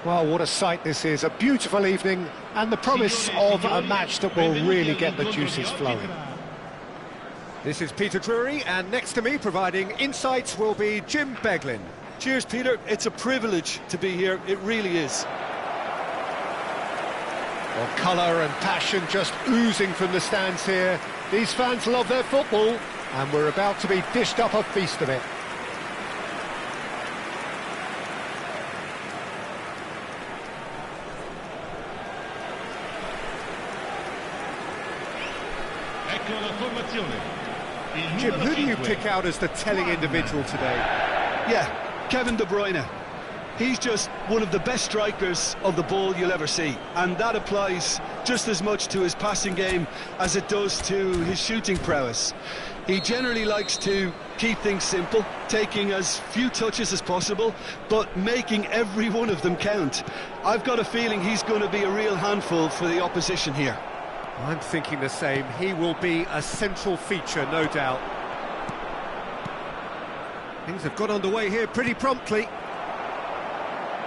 Well, what a sight this is, a beautiful evening, and the promise of a match that will really get the juices flowing. This is Peter Drury, and next to me, providing insights, will be Jim Beglin. Cheers, Peter. It's a privilege to be here, it really is. Well, colour and passion just oozing from the stands here. These fans love their football, and we're about to be dished up a feast of it. Jim, who do you pick out as the telling individual today? Yeah, Kevin De Bruyne. He's just one of the best strikers of the ball you'll ever see, and that applies just as much to his passing game as it does to his shooting prowess. He generally likes to keep things simple, taking as few touches as possible, but making every one of them count. I've got a feeling he's going to be a real handful for the opposition here. I'm thinking the same. He will be a central feature, no doubt. Things have got underway here pretty promptly.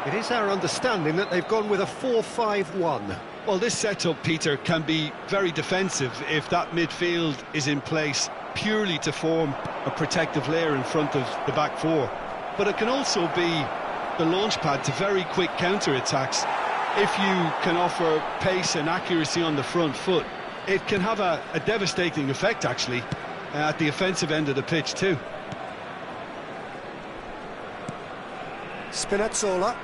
It is our understanding that they've gone with a 4-5-1. Well, this setup, Peter, can be very defensive if that midfield is in place purely to form a protective layer in front of the back four. But it can also be the launch pad to very quick counter-attacks. If you can offer pace and accuracy on the front foot, it can have a devastating effect, actually, at the offensive end of the pitch, too. Spinazzola.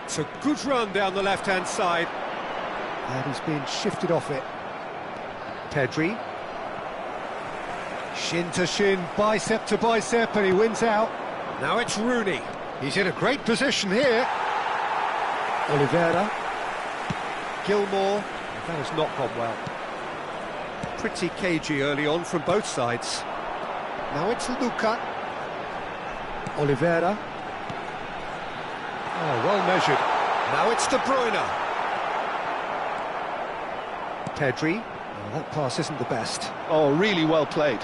It's a good run down the left-hand side. And he's being shifted off it. Pedri. Shin to shin, bicep to bicep, and he wins out. Now it's Rooney. He's in a great position here. Oliveira. Gilmour. That has not gone well. Pretty cagey early on from both sides. Now it's Luca. Oliveira. Oh, well measured. Now it's De Bruyne. Pedri. Oh, that pass isn't the best. Oh, really well played.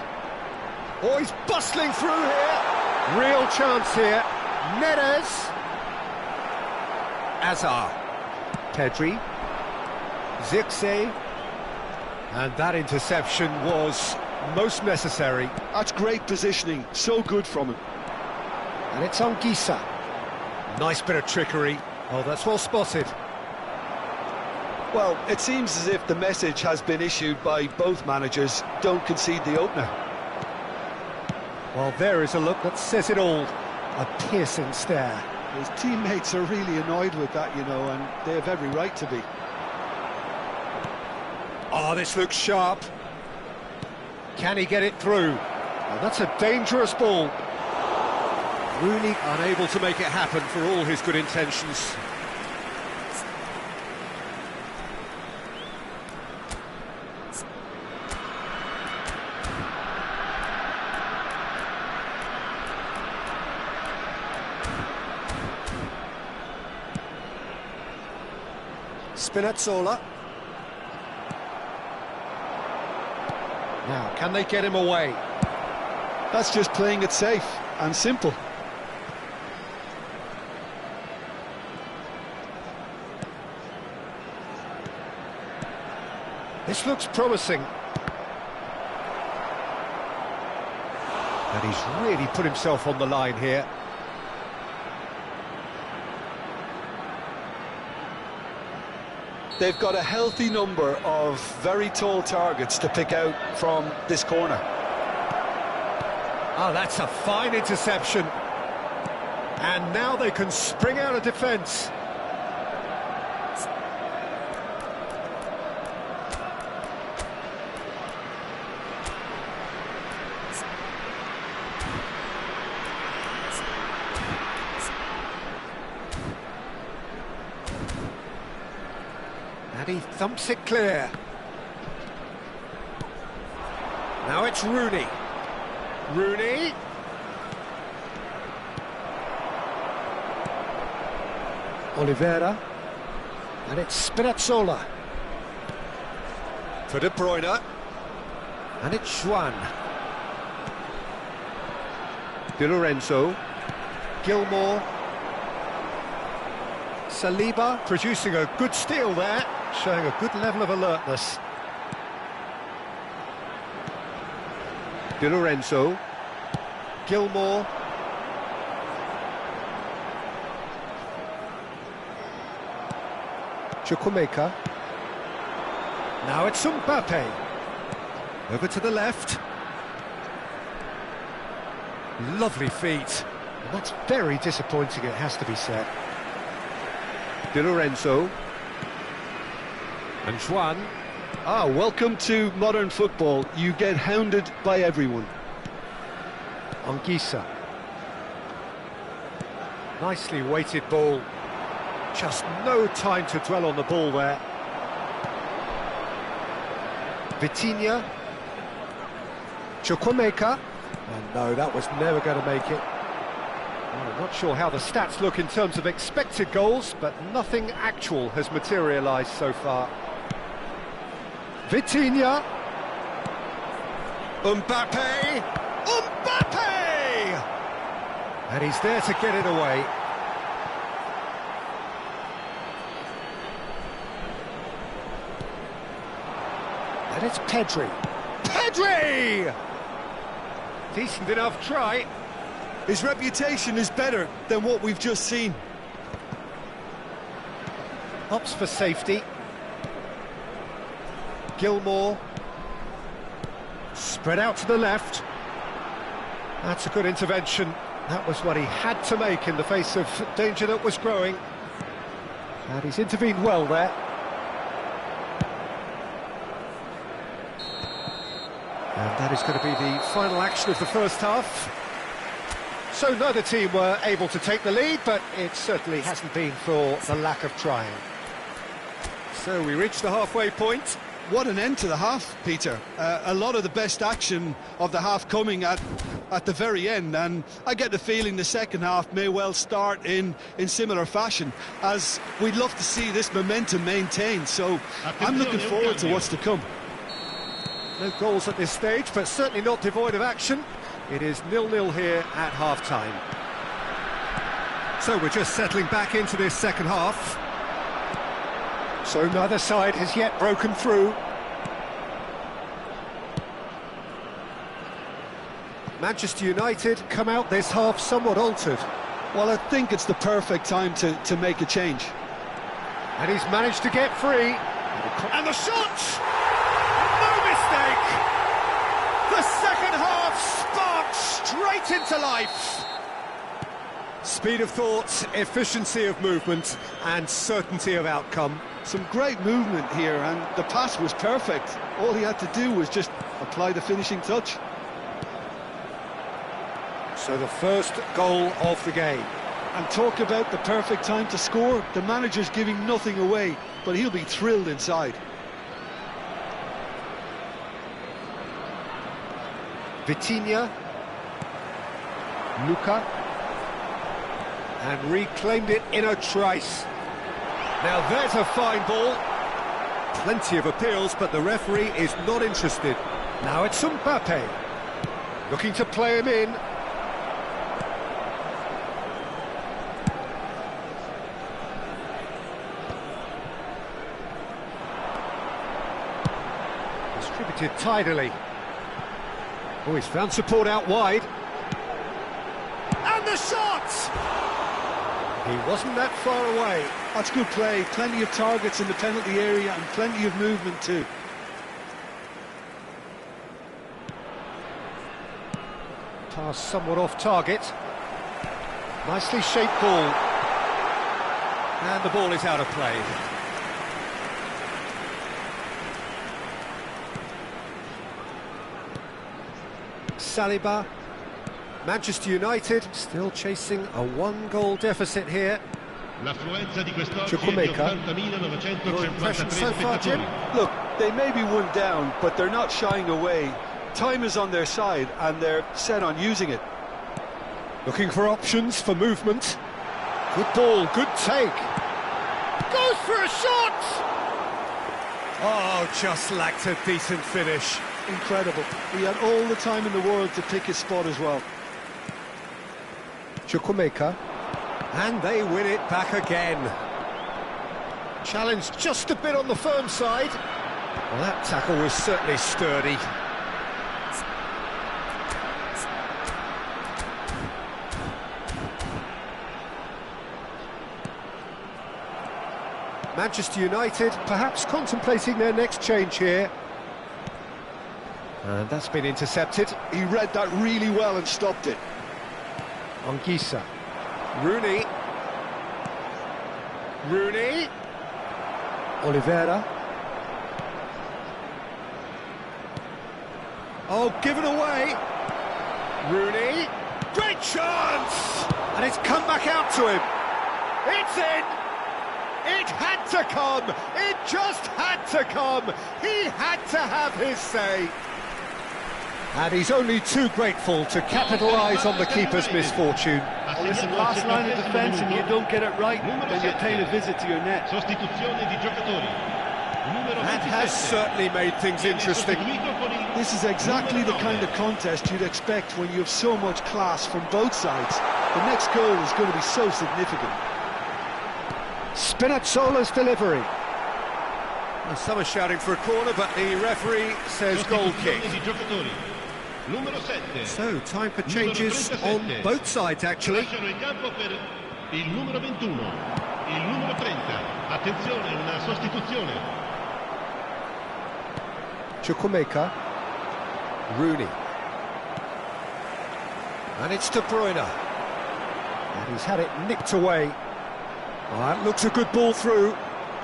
Oh, he's bustling through here. Real chance here. Neres. Azar. Pedri. Zirkzee. And that interception was most necessary. That's great positioning. So good from him. And it's Anguissa. Nice bit of trickery. Oh, that's well spotted. Well, it seems as if the message has been issued by both managers. Don't concede the opener. Well, there is a look that says it all. A piercing stare. His teammates are really annoyed with that, you know, and they have every right to be. Oh, this looks sharp. Can he get it through? Oh, that's a dangerous ball. Rooney unable to make it happen for all his good intentions. Spinazzola. Now, can they get him away? That's just playing it safe and simple. This looks promising. And he's really put himself on the line here. They've got a healthy number of very tall targets to pick out from this corner. Oh, that's a fine interception. And now they can spring out of defence. And he thumps it clear. Now it's Rooney. Rooney. Oliveira. And it's Spinazzola. For De Bruyne. And it's Juan. Di Lorenzo. Gilmour. Saliba producing a good steal there, showing a good level of alertness. Di Lorenzo, Gilmore. Chukwuemeka. Now it's Mbappe. Over to the left. Lovely feet. And that's very disappointing, it has to be said. Di Lorenzo. And Juan. Ah, welcome to modern football. You get hounded by everyone. Anguissa. Nicely weighted ball. Just no time to dwell on the ball there. Vitinha. Chukwuemeka. And no, that was never going to make it. Well, I'm not sure how the stats look in terms of expected goals, but nothing actual has materialised so far. Vitinha. Mbappe. Mbappe! And he's there to get it away. And it's Pedri. Pedri! Decent enough try. His reputation is better than what we've just seen. Opts for safety. Gilmore. Spread out to the left. That's a good intervention. That was what he had to make in the face of danger that was growing. And he's intervened well there. And that is going to be the final action of the first half. So neither team were able to take the lead, but it certainly hasn't been for the lack of trying. So we reach the halfway point. What an end to the half, Peter. A lot of the best action of the half coming at the very end, and I get the feeling the second half may well start in similar fashion, as we'd love to see this momentum maintained. So I'm looking forward to what's to come. No goals at this stage, but certainly not devoid of action. It is 0-0 here at half-time. So we're just settling back into this second half. So neither side has yet broken through. Manchester United come out this half somewhat altered. Well, I think it's the perfect time to make a change. And he's managed to get free. And the shot! No mistake! The second half sparked straight into life. Speed of thought, efficiency of movement, and certainty of outcome. Some great movement here, and the pass was perfect. All he had to do was just apply the finishing touch. So the first goal of the game. And talk about the perfect time to score. The manager's giving nothing away, but he'll be thrilled inside. Vitinha. Luka. And reclaimed it in a trice. Now there's a fine ball. Plenty of appeals, but the referee is not interested. Now it's Mbappe. Looking to play him in. Distributed tidily. Oh, he's found support out wide. And the shot! He wasn't that far away. That's good play. Plenty of targets in the penalty area and plenty of movement too. Pass somewhat off target. Nicely shaped ball. And the ball is out of play. Saliba. Manchester United still chasing a one-goal deficit here. Chukwuemeka. Your impression so far, Jim? Look, they may be one down, but they're not shying away. Time is on their side, and they're set on using it. Looking for options for movement. Good ball, good take. Goes for a shot! Oh, just lacked a decent finish. Incredible. He had all the time in the world to pick his spot as well. Chukwuemeka. And they win it back again. Challenged just a bit on the firm side. Well, that tackle was certainly sturdy. Manchester United perhaps contemplating their next change here. And that's been intercepted. He read that really well and stopped it. Anguissa. Rooney. Rooney. Oliveira. Oh, given away. Rooney. Great chance! And it's come back out to him. It's in! It had to come! It just had to come! He had to have his say! And he's only too grateful to capitalise on the keeper's misfortune. Well, listen, last line of defence and you don't get it right, then you're paying a visit to your net. That has certainly made things interesting. This is exactly the kind of contest you'd expect when you have so much class from both sides. The next goal is going to be so significant. Spinazzola's delivery. Well, some are shouting for a corner, but the referee says goal kick. So, time for changes on both sides, actually. Chukwuemeka. Rooney. And it's De Bruyne. And he's had it nicked away. Oh, that looks a good ball through.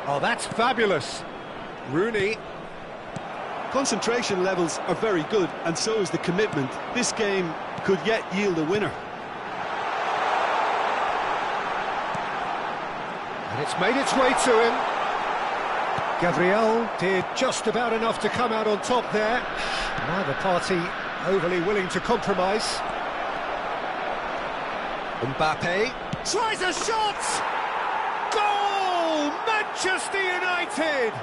Oh, that's fabulous. Rooney. Concentration levels are very good, and so is the commitment. This game could yet yield a winner. And it's made its way to him. Gabriel did just about enough to come out on top there. Neither party overly willing to compromise. Mbappe tries a shot! Goal! Manchester United!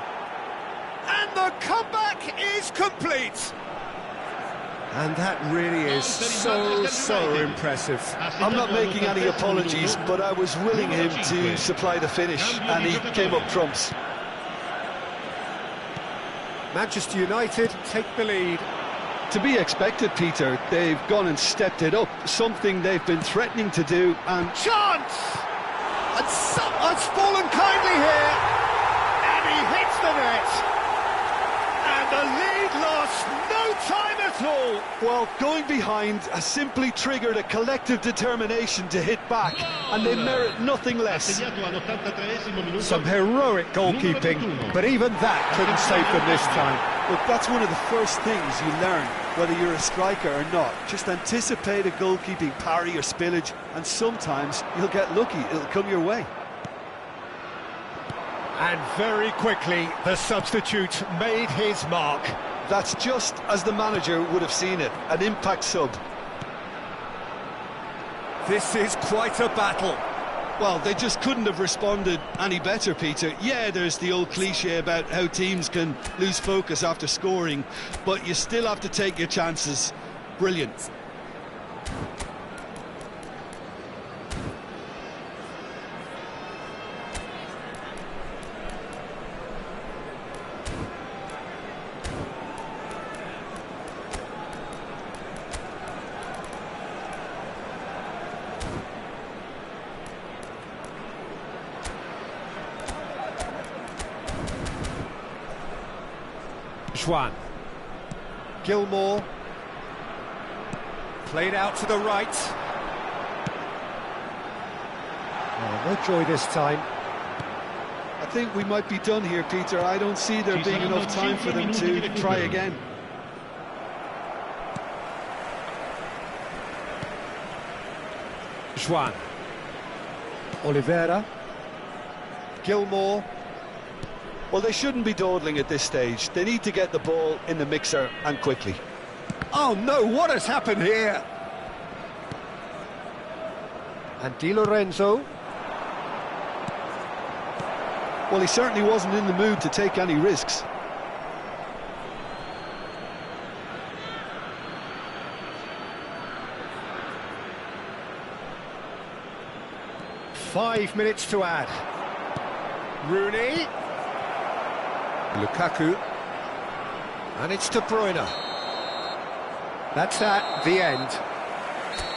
And the comeback is complete! And that really is so impressive. I'm not making any apologies, but I was willing him to supply the finish, and he came up trumps. Manchester United take the lead. To be expected, Peter. They've gone and stepped it up, something they've been threatening to do, and... Chance! And someone's fallen kindly here! And he hits the net! And the lead lost no time at all! Well, going behind has simply triggered a collective determination to hit back, and they merit nothing less. Some heroic goalkeeping, but even that couldn't save them this time. Look, that's one of the first things you learn, whether you're a striker or not. Just anticipate a goalkeeping parry or spillage, and sometimes you'll get lucky, it'll come your way. And very quickly, the substitute made his mark. That's just as the manager would have seen it, an impact sub. This is quite a battle. Well, they just couldn't have responded any better, Peter. Yeah, there's the old cliche about how teams can lose focus after scoring, but you still have to take your chances. Brilliant. Juan. Gilmore. Played out to the right. Oh, no joy this time. I think we might be done here, Peter. I don't see there being enough time for them to try again. Juan. Oliveira. Gilmore. Well, they shouldn't be dawdling at this stage. They need to get the ball in the mixer, and quickly. Oh no, what has happened here? And Di Lorenzo. Well, he certainly wasn't in the mood to take any risks. "5 minutes to add. Rooney. Lukaku. And it's De Bruyne. That's at the end.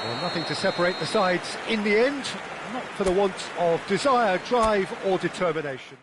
Well, nothing to separate the sides in the end, not for the want of desire, drive or determination.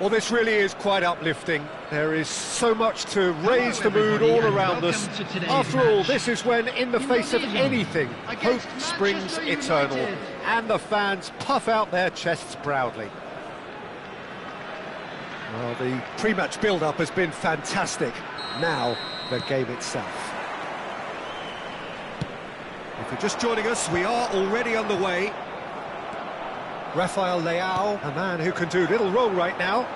Well, this really is quite uplifting. There is so much to raise the mood all around us. After all, this is when, in the face of anything, hope springs eternal, and the fans puff out their chests proudly. Well, the pre-match build-up has been fantastic. Now, the game itself. If you're just joining us, we are already underway. Rafael Leao, a man who can do little wrong right now.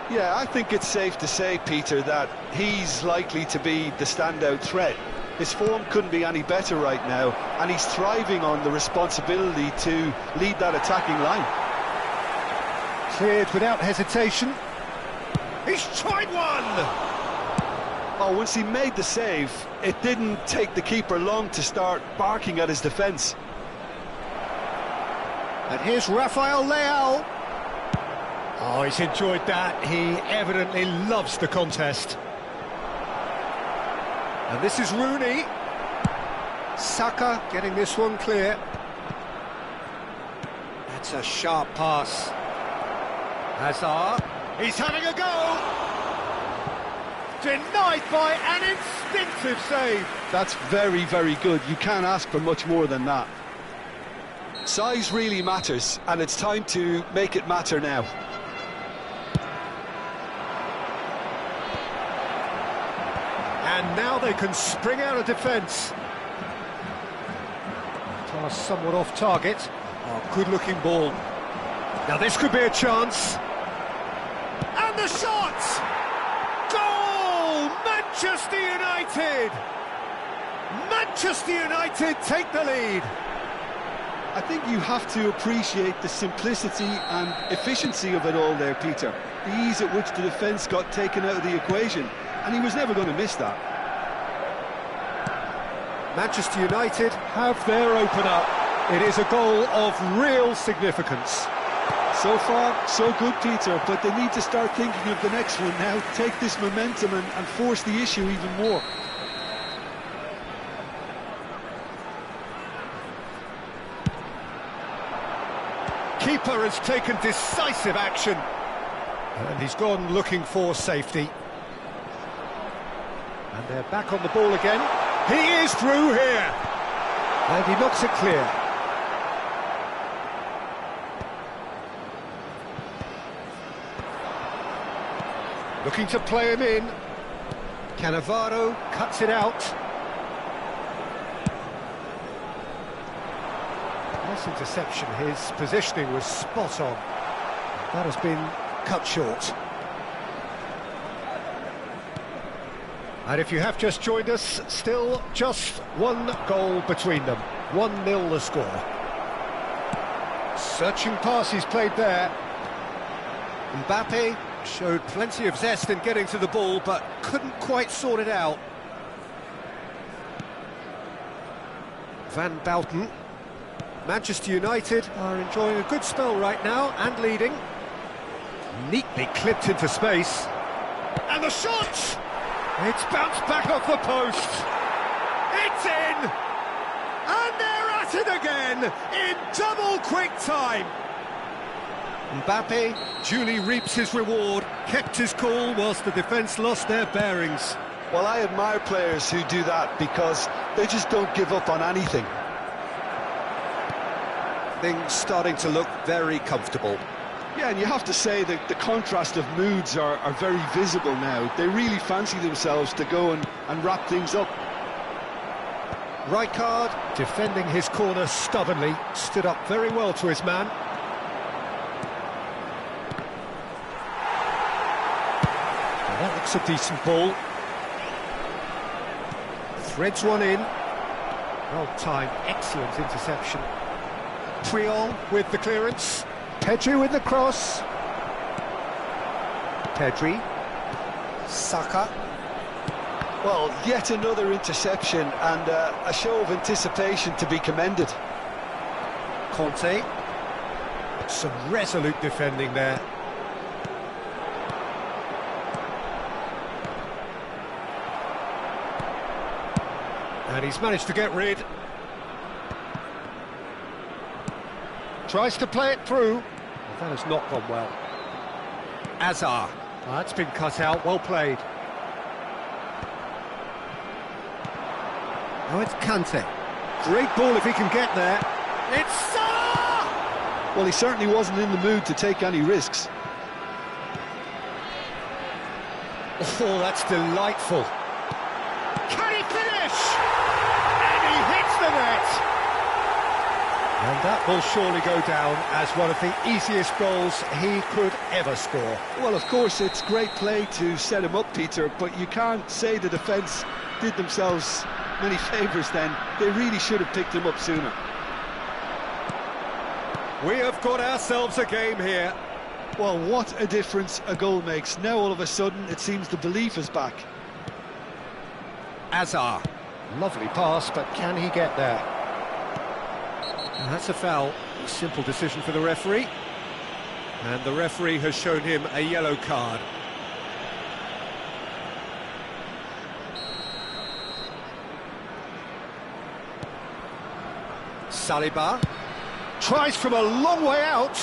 Yeah, I think it's safe to say, Peter, that he's likely to be the standout threat. His form couldn't be any better right now, and he's thriving on the responsibility to lead that attacking line. Cleared without hesitation. He's tried one! Oh, once he made the save, it didn't take the keeper long to start barking at his defence. And here's Rafael Leao. Oh, he's enjoyed that. He evidently loves the contest. And this is Rooney. Saka getting this one clear. That's a sharp pass. Hazard. He's having a go. Denied by an instinctive save. That's very, very good. You can't ask for much more than that. Size really matters, and it's time to make it matter now. And now they can spring out of defence. Pass somewhat off target. Oh, good-looking ball. Now this could be a chance. And the shot! Goal! Manchester United! Manchester United take the lead. I think you have to appreciate the simplicity and efficiency of it all there, Peter. The ease at which the defence got taken out of the equation, and he was never going to miss that. Manchester United have their opener. It is a goal of real significance. So far, so good, Peter, but they need to start thinking of the next one now, take this momentum and force the issue even more. Keeper has taken decisive action. And he's gone looking for safety. And they're back on the ball again. He is through here. And he knocks it clear. Looking to play him in. Cannavaro cuts it out. Nice interception. His positioning was spot on. That has been cut short. And if you have just joined us, still just one goal between them. 1-0 the score. Searching passes played there. Mbappe showed plenty of zest in getting to the ball, but couldn't quite sort it out. Van Bouten. Manchester United are enjoying a good spell right now and leading. Neatly clipped into space. And the shot! It's bounced back off the post. It's in! And they're at it again in double quick time. Mbappe duly reaps his reward, kept his cool whilst the defence lost their bearings. Well, I admire players who do that because they just don't give up on anything. Things starting to look very comfortable. Yeah, and you have to say that the contrast of moods are very visible now. They really fancy themselves to go and wrap things up. Rijkaard, defending his corner stubbornly, stood up very well to his man. Well, that looks a decent ball. Threads one in. Well timed, excellent interception. Puyol with the clearance. Pedri with the cross. Pedri. Saka. Well, yet another interception and a show of anticipation to be commended. Conte. Some resolute defending there. And he's managed to get rid. Tries to play it through. That has not gone well. Azar. That's been cut out, well played. Now it's Kante. Great ball if he can get there. It's Salah! Well, he certainly wasn't in the mood to take any risks. Oh, that's delightful. Can he finish? And he hits the net! And that will surely go down as one of the easiest goals he could ever score. Well, of course, it's great play to set him up, Peter, but you can't say the defence did themselves many favours then. They really should have picked him up sooner. We have got ourselves a game here. Well, what a difference a goal makes. Now, all of a sudden, it seems the belief is back. Azar. Lovely pass, but can he get there? And that's a foul. A simple decision for the referee. And the referee has shown him a yellow card. Saliba tries from a long way out.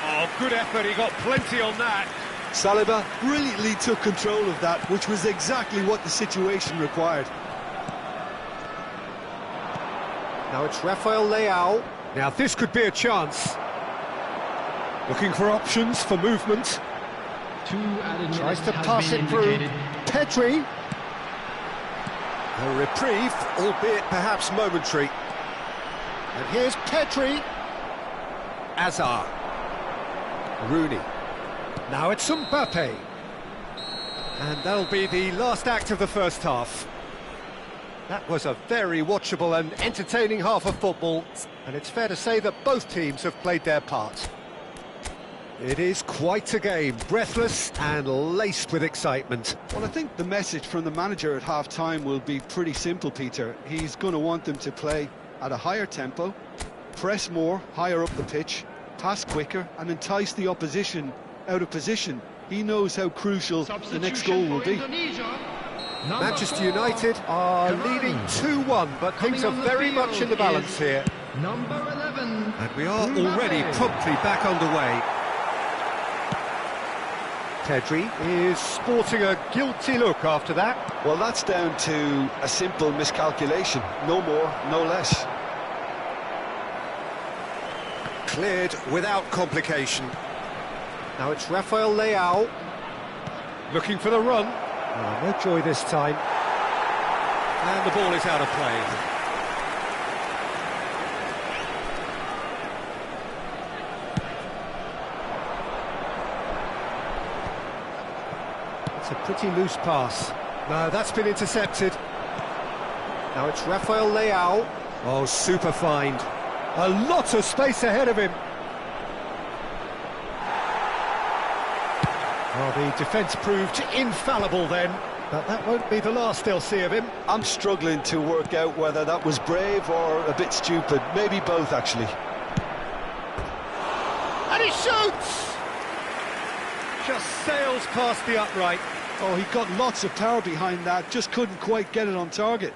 Oh, good effort, he got plenty on that. Saliba brilliantly took control of that, which was exactly what the situation required. Now it's Rafael Leao. Now this could be a chance. Looking for options for movement. Tries to pass it through. Pedri. A reprieve, albeit perhaps momentary. And here's Pedri. Azar. Rooney. Now it's Mbappe. And that'll be the last act of the first half. That was a very watchable and entertaining half of football, and it's fair to say that both teams have played their part. It is quite a game, breathless and laced with excitement. Well, I think the message from the manager at half-time will be pretty simple, Peter. He's going to want them to play at a higher tempo, press more, higher up the pitch, pass quicker and entice the opposition out of position. He knows how crucial the next goal will be. Manchester United are leading 2-1, but things are very much in the balance here. Number 11. And we are already promptly back underway. Pedri is sporting a guilty look after that. Well, that's down to a simple miscalculation. No more, no less. Cleared without complication. Now it's Rafael Leao. Looking for the run. Oh, no joy this time. And the ball is out of play. It's a pretty loose pass. No, that's been intercepted. Now it's Rafael Leao. Oh, super find. A lot of space ahead of him. Well, the defence proved infallible then, but that won't be the last they'll see of him. I'm struggling to work out whether that was brave or a bit stupid. Maybe both, actually. And he shoots! Just sails past the upright. Oh, he got lots of power behind that, just couldn't quite get it on target.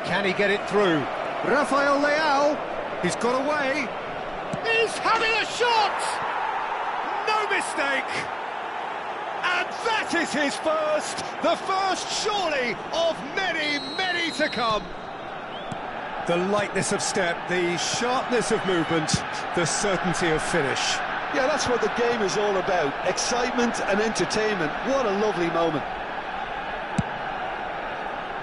Can he get it through? Rafael Leao, he's got away. He's having a shot! No mistake! And that is his first, the first surely of many, many to come. The lightness of step, the sharpness of movement, the certainty of finish. Yeah, that's what the game is all about. Excitement and entertainment. What a lovely moment.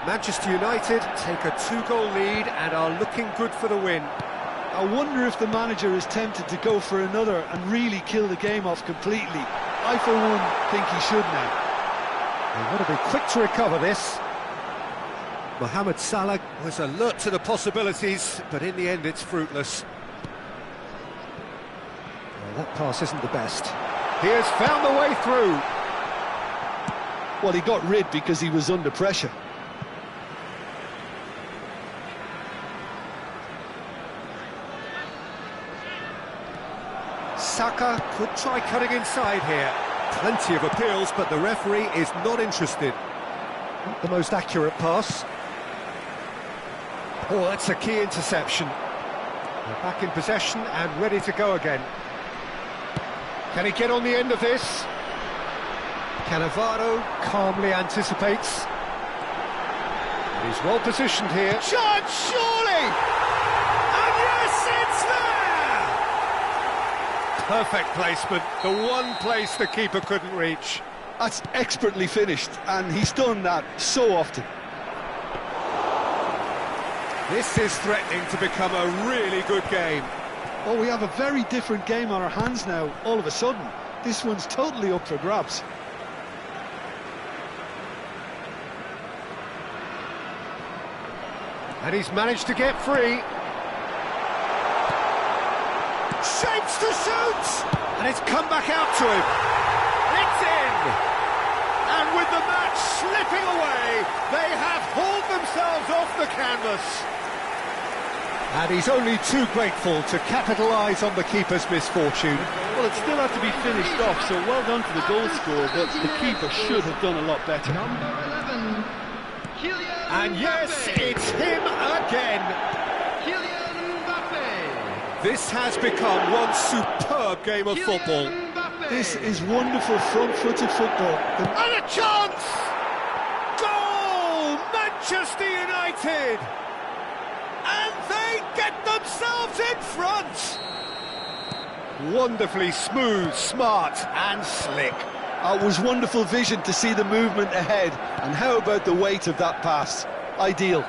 Manchester United take a 2-goal lead and are looking good for the win. I wonder if the manager is tempted to go for another and really kill the game off completely. I, for one, think he should now. They want to be quick to recover this. Mohamed Salah was alert to the possibilities, but in the end it's fruitless. Well, that pass isn't the best. He has found the way through. Well, he got rid because he was under pressure. Saka could try cutting inside here. Plenty of appeals, but the referee is not interested. Not the most accurate pass. Oh, that's a key interception. They're back in possession and ready to go again. Can he get on the end of this? Cannavaro calmly anticipates. He's well positioned here. Chance, surely! And yes, it's there! Perfect placement, the one place the keeper couldn't reach. That's expertly finished, and he's done that so often. This is threatening to become a really good game. Oh, we have a very different game on our hands now, all of a sudden. This one's totally up for grabs. And he's managed to get free. Shapes to shoot! And it's come back out to him. It's in! And with the match slipping away, they have hauled themselves off the canvas. And he's only too grateful to capitalise on the keeper's misfortune. Well, it still had to be finished off, so well done to the goal scorer, but the keeper should have done a lot better. Number 11, Kylian And yes, Mbappe. it's him again. Kylian Mbappe. This has become one superb game of football. Kylian Mbappe. This is wonderful front-footed football. And a chance! Goal! Manchester United! And they get themselves in front! Wonderfully smooth, smart and slick. It was wonderful vision to see the movement ahead, and how about the weight of that pass? Ideal.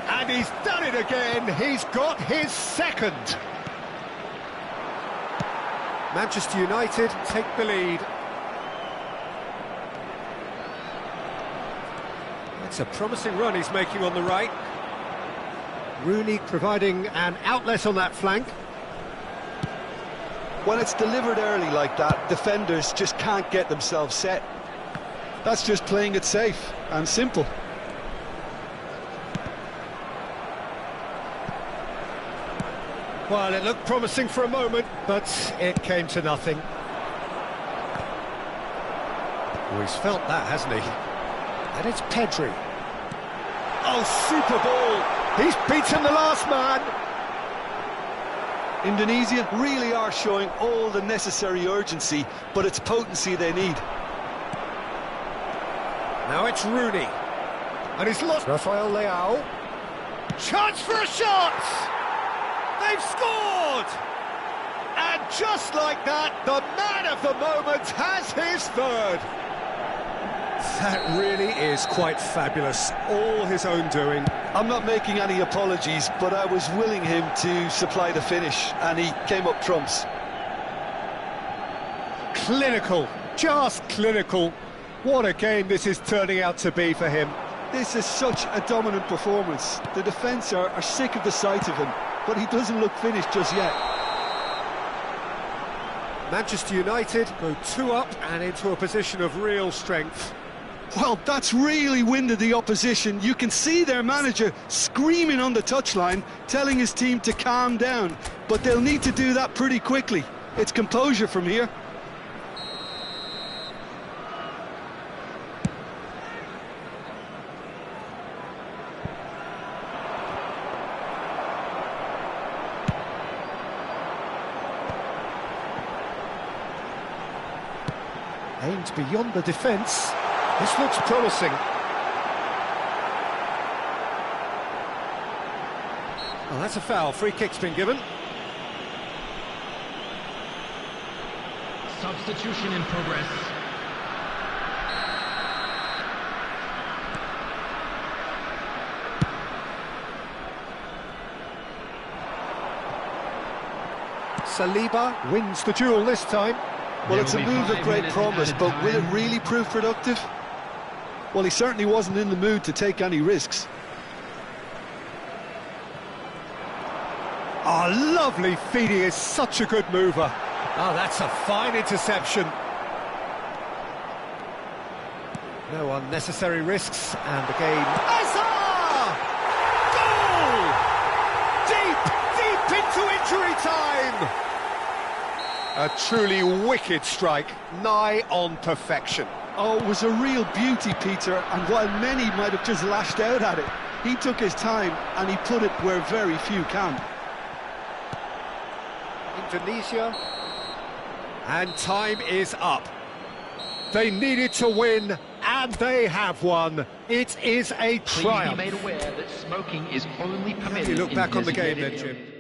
And he's done it again, he's got his second. Manchester United take the lead. It's a promising run he's making on the right. Rooney providing an outlet on that flank. When it's delivered early like that, defenders just can't get themselves set. That's just playing it safe and simple. Well, it looked promising for a moment, but it came to nothing. Oh, he's felt that, hasn't he? And it's Pedri. Oh, super ball! He's beaten the last man! Indonesia really are showing all the necessary urgency, but it's potency they need. Now it's Rooney. And he's lost Rafael Leao. Chance for a shot! They've scored! And just like that, the man of the moment has his third. That really is quite fabulous. All his own doing. I'm not making any apologies, but I was willing him to supply the finish, and he came up trumps. Clinical, just clinical. What a game this is turning out to be for him. This is such a dominant performance. The defence are sick of the sight of him, but he doesn't look finished just yet. Manchester United go 2 up and into a position of real strength. Well, that's really winded the opposition. You can see their manager screaming on the touchline, telling his team to calm down, but they'll need to do that pretty quickly. It's composure from here. Aimed beyond the defence. This looks promising. Well, that's a foul. Free kick's been given. Substitution in progress. Saliba wins the duel this time. Well, it's a move of great promise, but will it really prove productive? Well, he certainly wasn't in the mood to take any risks. Oh, lovely feed. He is such a good mover. Oh, that's a fine interception. No unnecessary risks, and the game... Azar! Goal! Deep into injury time! A truly wicked strike, nigh on perfection. Oh, it was a real beauty, Peter, and while many might have just lashed out at it, He took his time and he put it where very few can. Indonesia. And time is up. They needed to win, and they have won. It is a Please be triumph. made aware that smoking is only How permitted do you look in back on the game then, designated Jim?